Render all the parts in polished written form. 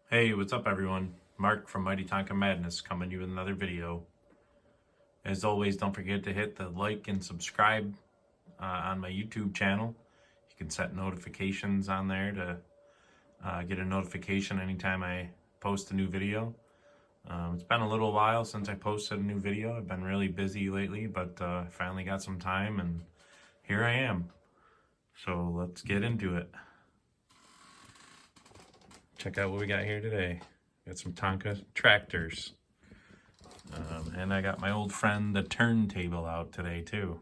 Hey, what's up everyone? Mark from Mighty Tonka Madness coming to you with another video. As always, don't forget to hit the like and subscribe on my YouTube channel. You can set notifications on there to get a notification anytime I post a new video. It's been a little while since I posted a new video. I've been really busy lately, but I finally got some time and here I am. So let's get into it. Check out what we got here today. Got some Tonka tractors. And I got my old friend, the turntable, out today too.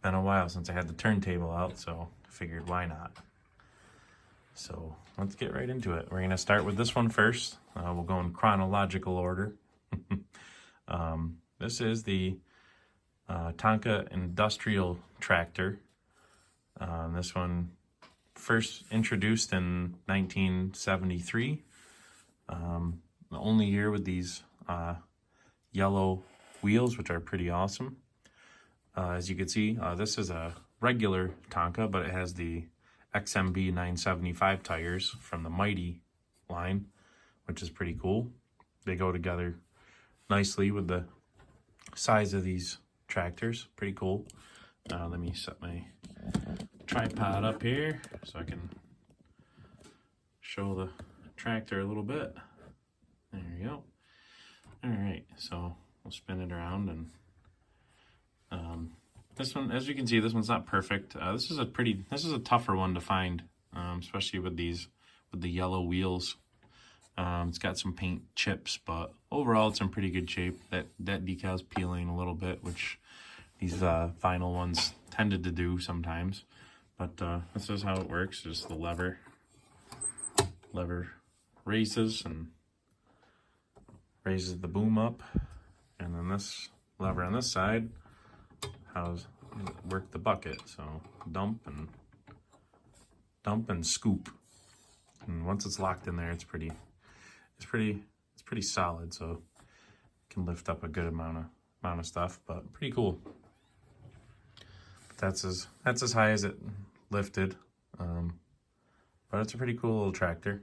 Been a while since I had the turntable out, so I figured why not. So let's get right into it. We're gonna start with this one first. We'll go in chronological order. This is the Tonka industrial tractor. This one first introduced in 1973. The only year with these yellow wheels, which are pretty awesome. As you can see, this is a regular Tonka, but it has the XMB 975 tires from the Mighty line, which is pretty cool. They go together nicely with the size of these tractors. Pretty cool. Let me set my tripod up here so I can show the tractor a little bit. There you go. All right, so we'll spin it around, and this one, as you can see, this one's not perfect. This is a tougher one to find, especially with the yellow wheels. It's got some paint chips, but overall it's in pretty good shape. That decal's peeling a little bit, which these vinyl ones tended to do sometimes. But this is how it works. Just the lever raises the boom up, and then this lever on this side work the bucket. So dump and scoop, and once it's locked in there, it's pretty solid. So it can lift up a good amount of stuff, but pretty cool. That's as high as it lifted, but it's a pretty cool little tractor.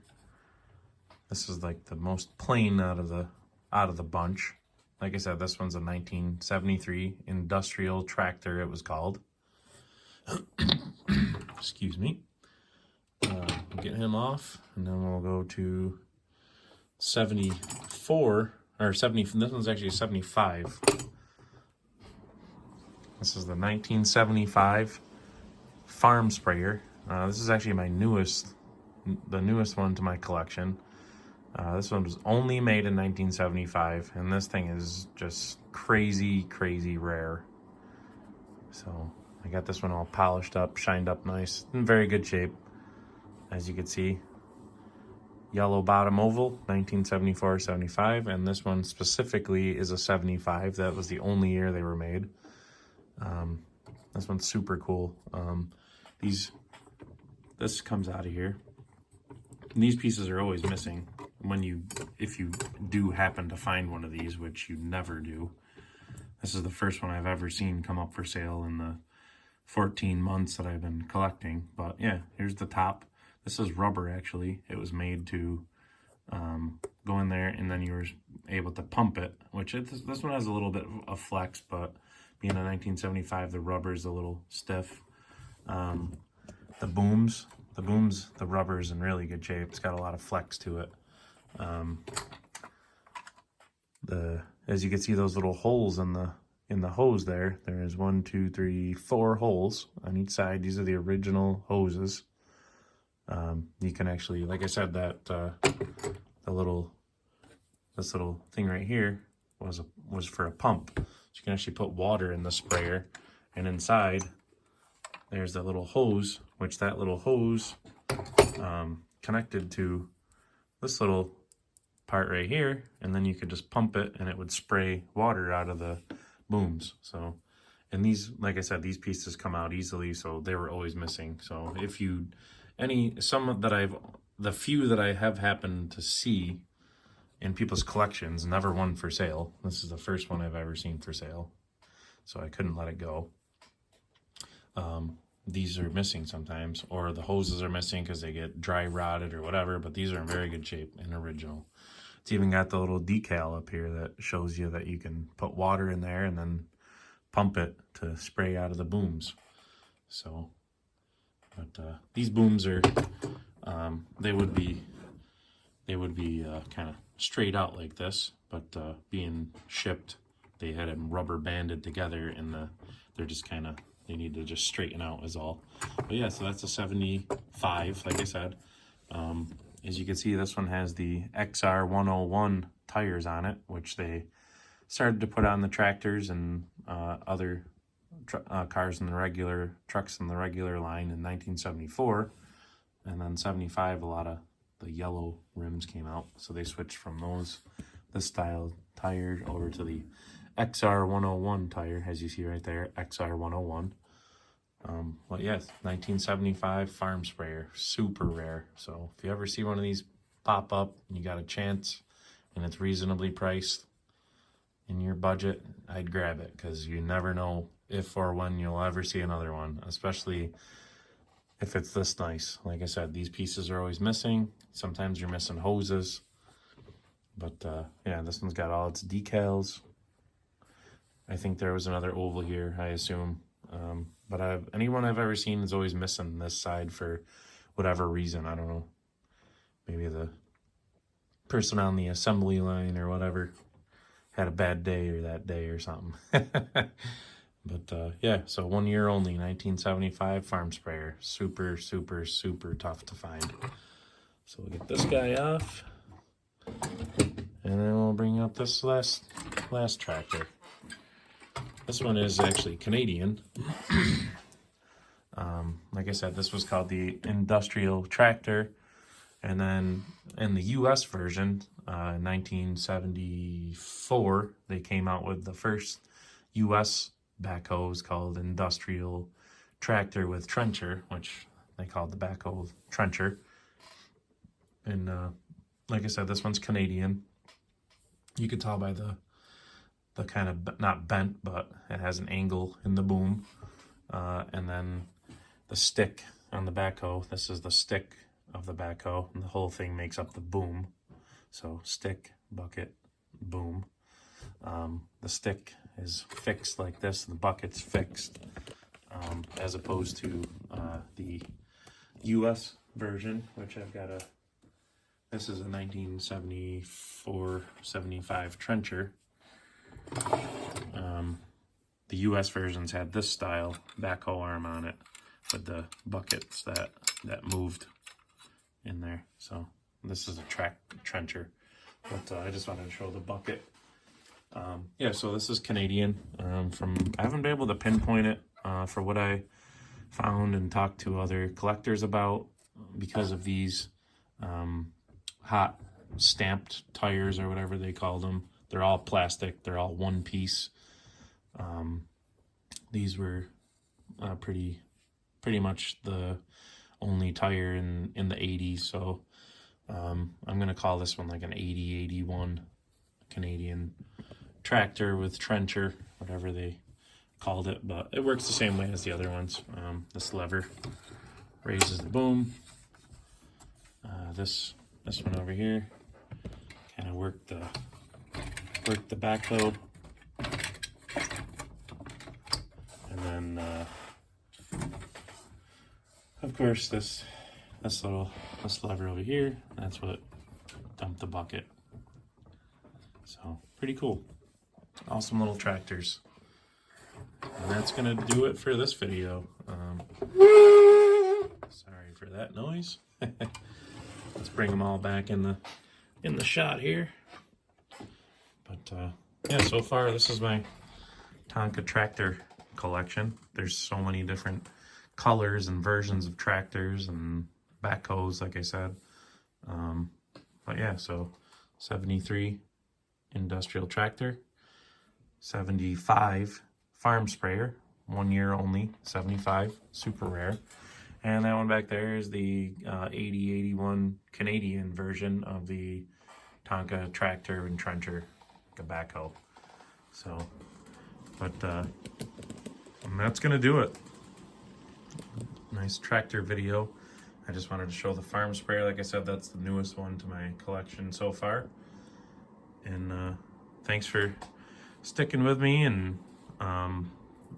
This is like the most plain out of the bunch. Like I said, this one's a 1973 industrial tractor, it was called. Excuse me. We'll get him off, and then we'll go to 74 or 70. This one's actually 75. This is the 1975 farm sprayer. This is actually the newest one to my collection. This one was only made in 1975, and this thing is just crazy rare. So I got this one all polished up, shined up nice, in very good shape. As you can see, yellow bottom oval, 1974-75, and this one specifically is a 75. That was the only year they were made. This one's super cool. This comes out of here. And these pieces are always missing if you do happen to find one of these, which you never do. This is the first one I've ever seen come up for sale in the 14 months that I've been collecting. But yeah, here's the top. This is rubber, actually. It was made to go in there, and then you were able to pump it, which this one has a little bit of flex, but being a 1975, the rubber is a little stiff. The rubber is in really good shape. It's got a lot of flex to it. As you can see, those little holes in the hose there is 1, 2, 3, 4 holes on each side. These are the original hoses. You can actually, like I said, that this little thing right here was for a pump. So you can actually put water in the sprayer, and inside there's that little hose, which that little hose connected to this little part right here, and then you could just pump it and it would spray water out of the booms. So, and these, like I said, these pieces come out easily, so they were always missing. So if the few that I have happened to see in people's collections, never one for sale. This is the first one I've ever seen for sale, so I couldn't let it go. these are missing sometimes, or the hoses are missing because they get dry rotted or whatever, but these are in very good shape and original. It's even got the little decal up here that shows you that you can put water in there and then pump it to spray out of the booms. So, but these booms are, they would be kind of straight out like this, but being shipped, they had them rubber banded together, and they're just kind of, they need to just straighten out is all. But yeah, so that's a 75, like I said. As you can see, this one has the XR 101 tires on it, which they started to put on the tractors and other cars in the regular, trucks in the regular line in 1974. And then 75, a lot of the yellow rims came out. So they switched from this style tire over to the XR 101 tire, as you see right there, XR 101. But yes, 1975 farm sprayer, super rare. So if you ever see one of these pop up and you got a chance and it's reasonably priced in your budget, I'd grab it, because you never know if or when you'll ever see another one, especially if it's this nice. Like I said, these pieces are always missing. Sometimes you're missing hoses. But yeah, this one's got all its decals. I think there was another oval here, I assume. But anyone I've ever seen is always missing this side for whatever reason. I don't know. Maybe the person on the assembly line or whatever had a bad day or that day or something. But yeah, so 1 year only, 1975 farm sprayer. Super, super, super tough to find. So we'll get this guy off. And then we'll bring up this last tractor. This one is actually Canadian. Like I said, this was called the Industrial Tractor. And then in the US version, in 1974, they came out with the first US backhoes called Industrial Tractor with Trencher, which they called the backhoe Trencher. And like I said, this one's Canadian. You could tell by the kind of, not bent, but it has an angle in the boom. And then the stick on the backhoe, this is the stick of the backhoe, and the whole thing makes up the boom. So stick, bucket, boom. The stick is fixed like this, and the bucket's fixed, as opposed to the US version, which I've got this is a 1974-75 trencher. The US versions had this style backhoe arm on it with the buckets that moved in there. So this is a trencher, but I just wanted to show the bucket. Yeah, so this is Canadian. I haven't been able to pinpoint it for what I found and talked to other collectors about, because of these hot stamped tires or whatever they call them. They're all plastic. They're all one piece. These were pretty much the only tire in the 80s. So I'm going to call this one like an 80-81 Canadian tractor with trencher, whatever they called it. But it works the same way as the other ones. This lever raises the boom. This one over here kind of worked the backhoe, and then of course this lever over here, that's what dumped the bucket. So pretty cool, awesome little tractors. And that's gonna do it for this video. Sorry for that noise. Let's bring them all back in the shot here. But yeah, so far this is my Tonka tractor collection. There's so many different colors and versions of tractors and backhoes, like I said. But yeah, so 73 industrial tractor, 75 farm sprayer, 1 year only, 75, super rare. And that one back there is the 80-81 Canadian version of the Tonka tractor and trencher backhoe. So, but and that's gonna do it. nice tractor video. I just wanted to show the farm sprayer. Like I said, that's the newest one to my collection so far. And thanks for sticking with me, and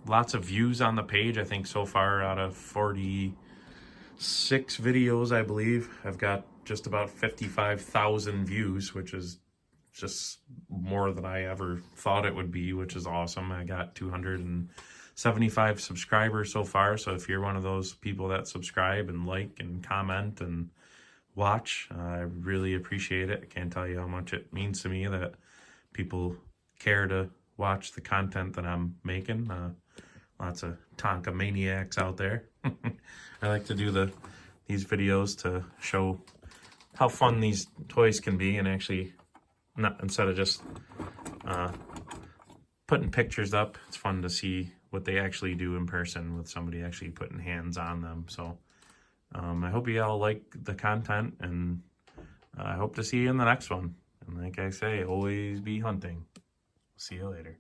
lots of views on the page. I think so far out of 46 videos, I believe, I've got just about 55,000 views, which is just more than I ever thought it would be, which is awesome. I got 275 subscribers so far. So if you're one of those people that subscribe and like and comment and watch, I really appreciate it. I can't tell you how much it means to me that people care to watch the content that I'm making. Lots of Tonka maniacs out there. I like to do these videos to show how fun these toys can be, and actually, not instead of just putting pictures up, it's fun to see what they actually do in person with somebody actually putting hands on them. So I hope you all like the content, and I hope to see you in the next one. And like I say, always be hunting. See you later.